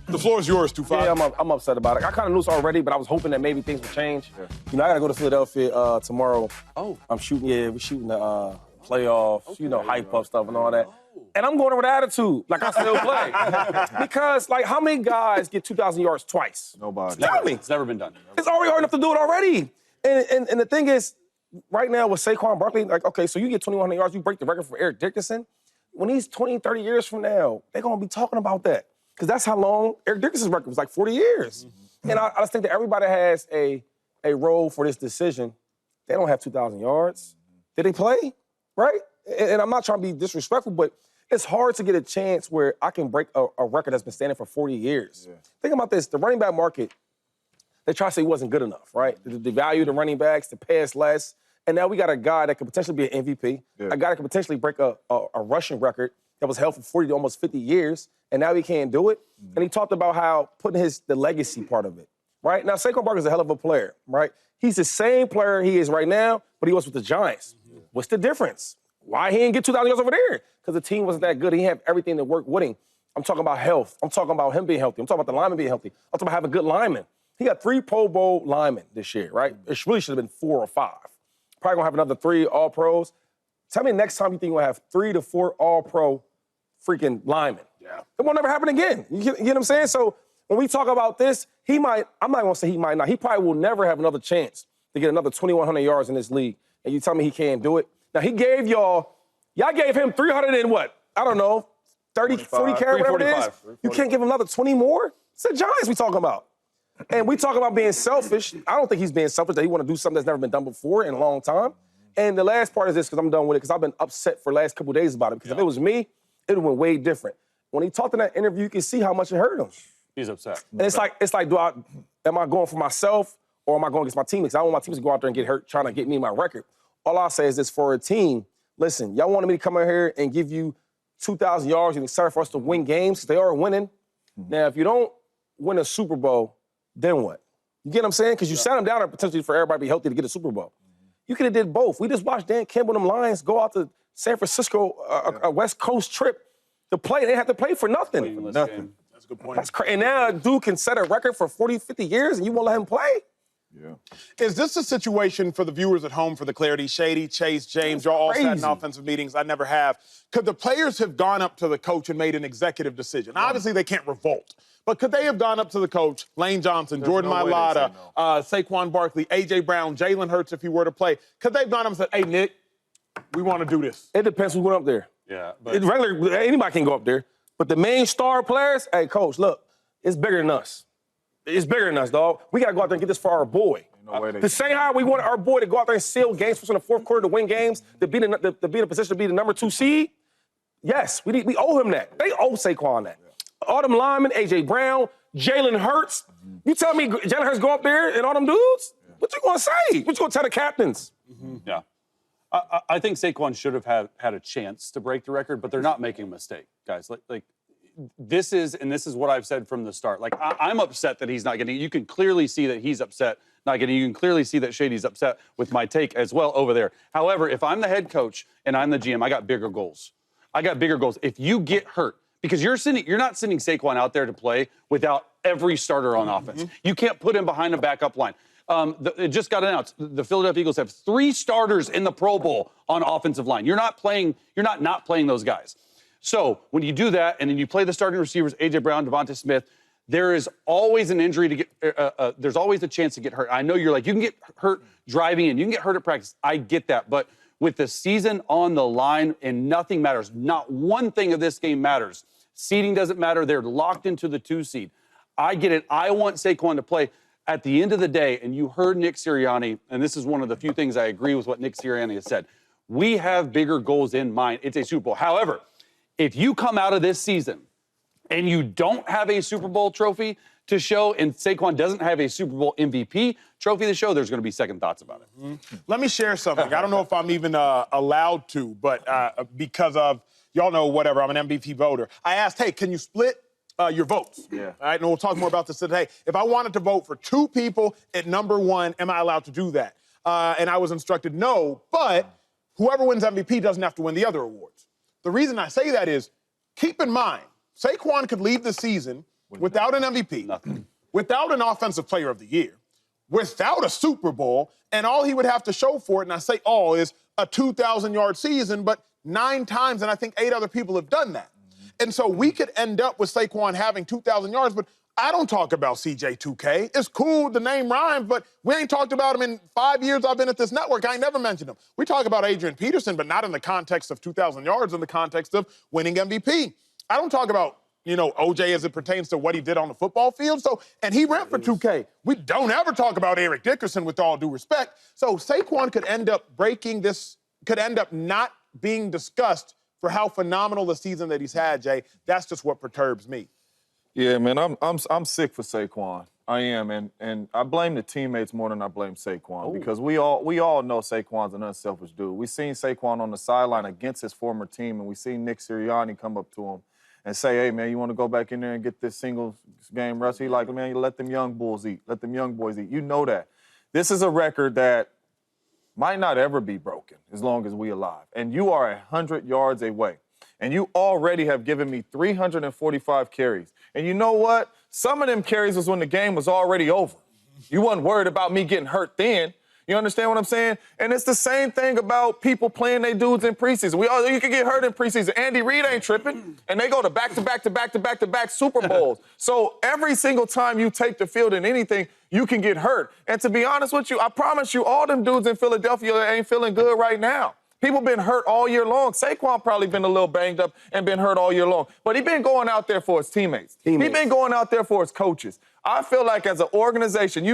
The floor is yours, 2-5. Yeah, I'm upset about it. I kind of knew this already, but I was hoping that maybe things would change. Yeah. You know, I got to go to Philadelphia tomorrow. Oh. We're shooting the playoffs, hype up stuff and all that. And I'm going over with attitude, like I still play. Because, like, how many guys get 2,000 yards twice? Nobody. Tell me. It's never been done. It's already hard enough to do it already. And the thing is, right now with Saquon Barkley, like, okay, so you get 2,100 yards, you break the record for Eric Dickerson. When he's 20, 30 years from now, they're going to be talking about that. Because that's how long Eric Dickerson's record was, like 40 years. Mm-hmm. And I just think that everybody has a role for this decision. They don't have 2,000 yards. Did they play? Right? And I'm not trying to be disrespectful, but it's hard to get a chance where I can break a record that's been standing for 40 years. Yeah. Think about this. The running back market, they try to say he wasn't good enough, right? The value of the running backs, the pass less. And now we got a guy that could potentially be an MVP, a guy that could potentially break a rushing record that was held for 40 to almost 50 years, and now he can't do it. Mm-hmm. And he talked about how putting the legacy part of it, right? Now, Saquon Barkley is a hell of a player, right? He's the same player he is right now, but he was with the Giants. Mm-hmm. What's the difference? Why he didn't get 2,000 yards over there? Because the team wasn't that good. He had everything that worked with him. I'm talking about health. I'm talking about him being healthy. I'm talking about the lineman being healthy. I'm talking about having good linemen. He got 3 Pro Bowl linemen this year, right? It really should have been 4 or 5. Probably gonna have another 3 All-Pros. Tell me next time you think you're gonna have 3 to 4 All-Pro freaking linemen. Yeah. It won't never happen again. You get what I'm saying? So when we talk about this, I'm not gonna say he might not. He probably will never have another chance to get another 2,100 yards in this league. And you tell me he can't do it? Now, he gave y'all gave him 300 and what? I don't know, 30, 40 carry, whatever it is. You can't give him another 20 more? It's the Giants we talking about. And we talk about being selfish. I don't think he's being selfish, that he want to do something that's never been done before in a long time. And the last part is this, because I'm done with it, because I've been upset for the last couple of days about it. Because if it was me, it would have went way different. When he talked in that interview, you can see how much it hurt him. He's upset. And it's like, am I going for myself or am I going against my teammates? I don't want my teammates to go out there and get hurt trying to get me my record. All I'll say is this, for a team, listen, y'all wanted me to come in here and give you 2,000 yards and excited for us to win games, because they are winning. Now, if you don't win a Super Bowl, then what? You get what I'm saying? Because you sat them down there potentially for everybody to be healthy to get a Super Bowl. You could have did both. We just watched Dan Campbell and them Lions go out to San Francisco, a West Coast trip to play. They didn't have to play for nothing. Nothing. That's a good point. That's crazy. And now a dude can set a record for 40, 50 years and you won't let him play? Yeah. Is this a situation for the viewers at home, for the clarity? Shady, Chase, James, y'all all sat in offensive meetings. I never have. Could the players have gone up to the coach and made an executive decision? Obviously, they can't revolt. But could they have gone up to the coach, Lane Johnson, Jordan Mailata, Saquon Barkley, A.J. Brown, Jalen Hurts, if he were to play? Could they have gone up and said, hey, Nick, we want to do this? It depends who went up there. Yeah. But anybody can go up there. But the main star players, hey, coach, look, it's bigger than us. It's bigger than us, dog. We got to go out there and get this for our boy. The same how we want our boy to go out there and seal games, especially in the fourth quarter, to win games, to be in a position to be the number 2 seed. Yes, we owe him that. They owe Saquon that. All them linemen, A.J. Brown, Jalen Hurts. You tell me Jalen Hurts go up there and all them dudes? What you gonna say? What you gonna tell the captains? Yeah. I think Saquon should have had a chance to break the record, but they're not making a mistake, guys. Like this is what I've said from the start. Like, I'm upset that he's not getting it. You can clearly see that he's upset not getting it. You can clearly see that Shady's upset with my take as well over there. However, if I'm the head coach and I'm the GM, I got bigger goals. If you get hurt, because you're not sending Saquon out there to play without every starter on offense. You can't put him behind a backup line. It just got announced. The Philadelphia Eagles have 3 starters in the Pro Bowl on offensive line. You're not playing those guys. So when you do that, and then you play the starting receivers, A.J. Brown, Devonta Smith, there is always an injury to get. There's always a chance to get hurt. I know you're like, you can get hurt driving in, you can get hurt at practice. I get that, but with the season on the line and nothing matters, not one thing of this game matters. Seeding doesn't matter. They're locked into the 2 seed. I get it. I want Saquon to play. At the end of the day, and you heard Nick Sirianni, and this is one of the few things I agree with what Nick Sirianni has said. We have bigger goals in mind. It's a Super Bowl. However, if you come out of this season and you don't have a Super Bowl trophy to show, and Saquon doesn't have a Super Bowl MVP trophy to show, there's going to be second thoughts about it. Let me share something. I don't know if I'm even allowed to, but because of, y'all know, whatever, I'm an MVP voter. I asked, hey, can you split your votes? Yeah. All right, and we'll talk more about this today. If I wanted to vote for 2 people at number 1, am I allowed to do that? And I was instructed no, but whoever wins MVP doesn't have to win the other awards. The reason I say that is, keep in mind, Saquon could leave the season without an MVP, without an Offensive Player of the Year, without a Super Bowl, and all he would have to show for it, and I say all, is a 2,000-yard season, but 9 times, and I think 8 other people have done that. And so we could end up with Saquon having 2,000 yards, but I don't talk about CJ2K. It's cool, the name rhymes, but we ain't talked about him in 5 years I've been at this network. I ain't never mentioned him. We talk about Adrian Peterson, but not in the context of 2,000 yards, in the context of winning MVP. I don't talk about, OJ as it pertains to what he did on the football field. So, and he ran for 2K. We don't ever talk about Eric Dickerson, with all due respect. So Saquon could end up not being discussed for how phenomenal the season that he's had, Jay. That's just what perturbs me. Yeah, man, I'm sick for Saquon. I am, and I blame the teammates more than I blame Saquon because we all know Saquon's an unselfish dude. We seen Saquon on the sideline against his former team, and we seen Nick Sirianni come up to him and say, "Hey, man, you want to go back in there and get this single game rest?" He like, "Man, you let them young bulls eat. Let them young boys eat." You know that. This is a record that might not ever be broken as long as we alive, and you are 100 yards away. And you already have given me 345 carries. And you know what? Some of them carries was when the game was already over. You wasn't worried about me getting hurt then. You understand what I'm saying? And it's the same thing about people playing their dudes in preseason. You can get hurt in preseason. Andy Reid ain't tripping. And they go to back-to-back Super Bowls. So every single time you take the field in anything, you can get hurt. And to be honest with you, I promise you, all them dudes in Philadelphia ain't feeling good right now. People been hurt all year long. Saquon probably been a little banged up and been hurt all year long. But he been going out there for his teammates. He been going out there for his coaches. I feel like as an organization,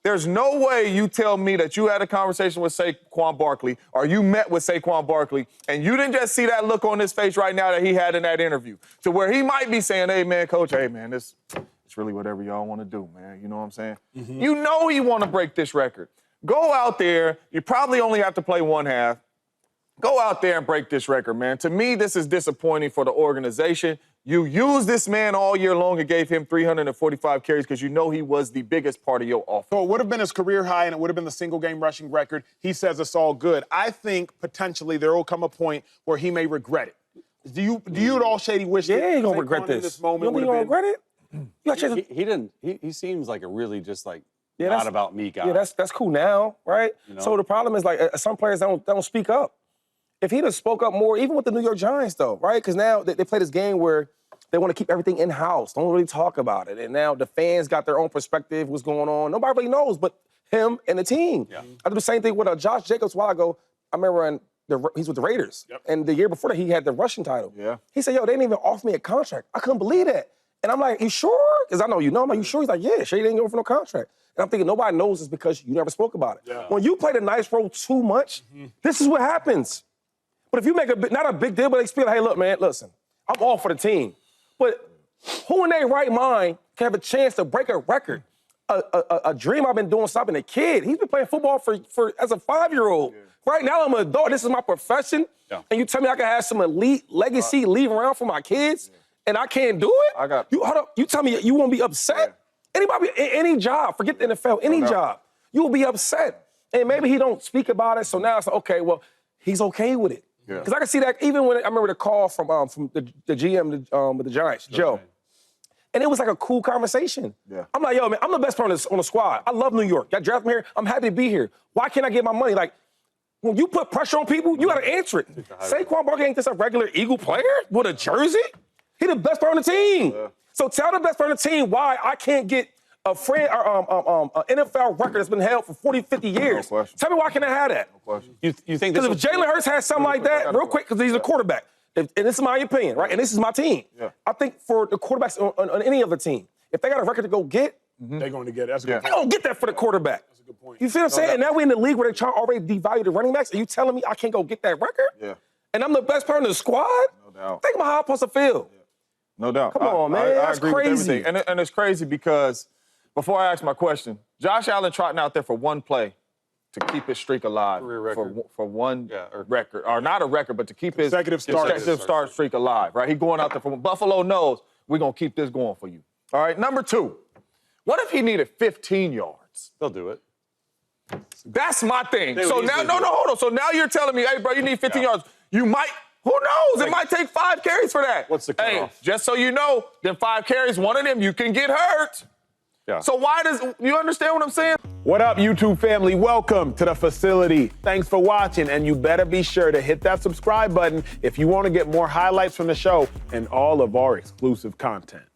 there's no way you tell me that you had a conversation with Saquon Barkley or you met with Saquon Barkley and you didn't just see that look on his face right now that he had in that interview to where he might be saying, "Hey, man, coach, hey, man, it's really whatever y'all want to do, man." You know what I'm saying? Mm-hmm. You know you want to break this record. Go out there. You probably only have to play one half. Go out there and break this record, man. To me, this is disappointing for the organization. You used this man all year long and gave him 345 carries because you know he was the biggest part of your offense. So it would have been his career high, and it would have been the single-game rushing record. He says it's all good. I think potentially there will come a point where he may regret it. Do you at all, Shady, wish he ain't gonna regret this moment? You gonna regret it? He didn't. He seems like a really just like not about me guy. Yeah, that's cool now, right? So the problem is like some players don't speak up. If he'd have spoke up more, even with the New York Giants, though, right? Because now they play this game where they want to keep everything in-house, don't really talk about it. And now the fans got their own perspective, what's going on. Nobody really knows but him and the team. Yeah. I did the same thing with Josh Jacobs a while ago. I remember he's with the Raiders. Yep. And the year before that, he had the rushing title. Yeah. He said, "Yo, they didn't even offer me a contract." I couldn't believe that. And I'm like, "You sure?" Because I know you know. I'm like, "You sure?" He's like, "Yeah, Shady didn't go for no contract." And I'm thinking, nobody knows this because you never spoke about it. Yeah. When you play the nice role too much, this is what happens. But if you make not a big deal, but they feel like, "Hey, look, man, listen, I'm all for the team." But who in their right mind can have a chance to break a record? A dream I've been doing since I've been a kid. He's been playing football for as a 5-year-old. Yeah. Right now, I'm an adult. This is my profession. Yeah. And you tell me I can have some elite legacy leave around for my kids, and I can't do it? Hold up. You tell me you won't be upset? Yeah. Anybody, any job, forget the NFL, any job, you will be upset. And maybe he don't speak about it, so now it's like, okay, well, he's okay with it. Because I can see that even when I remember the call from the GM with the Giants, Joe. And it was like a cool conversation. Yeah. I'm like, "Yo, man, I'm the best player on the squad. I love New York. Y'all draft me here. I'm happy to be here. Why can't I get my money?" Like, when you put pressure on people, you got to answer it. Saquon Barkley ain't just a regular Eagle player with a jersey. He the best player on the team. Yeah. So tell the best player on the team why I can't get an NFL record that's been held for 40, 50 years. No Tell me why can't I have that? No question. You think because if Jalen Hurts has something like that, real quick, because he's a quarterback, and this is my opinion, right? And this is my team. Yeah. I think for the quarterbacks on any other team, if they got a record to go get, they're going to get it. That's a good point. They're going to get that for the quarterback. That's a good point. You feel what I'm saying? And now we're in the league where they already devalue the running backs, and you telling me I can't go get that record? Yeah. And I'm the best player in the squad? No doubt. Think about how I'm supposed to feel. Yeah. No doubt. Come on, man. That's agree crazy. With everything. And it's crazy because before I ask my question, Josh Allen trotting out there for one play to keep his streak alive for one record, or not a record, but to keep his consecutive start streak alive, right? He going out there for Buffalo knows we're going to keep this going for you. All right, number 2, what if he needed 15 yards? They'll do it. That's my thing. So now, hold on. So now you're telling me, "Hey, bro, you need 15 yards. You might Who knows? It might take 5 carries for that. What's the cutoff? Hey, just so you know, then 5 carries, one of them, you can get hurt. Yeah. So you understand what I'm saying? What up, YouTube family? Welcome to the facility. Thanks for watching, and you better be sure to hit that subscribe button if you want to get more highlights from the show and all of our exclusive content.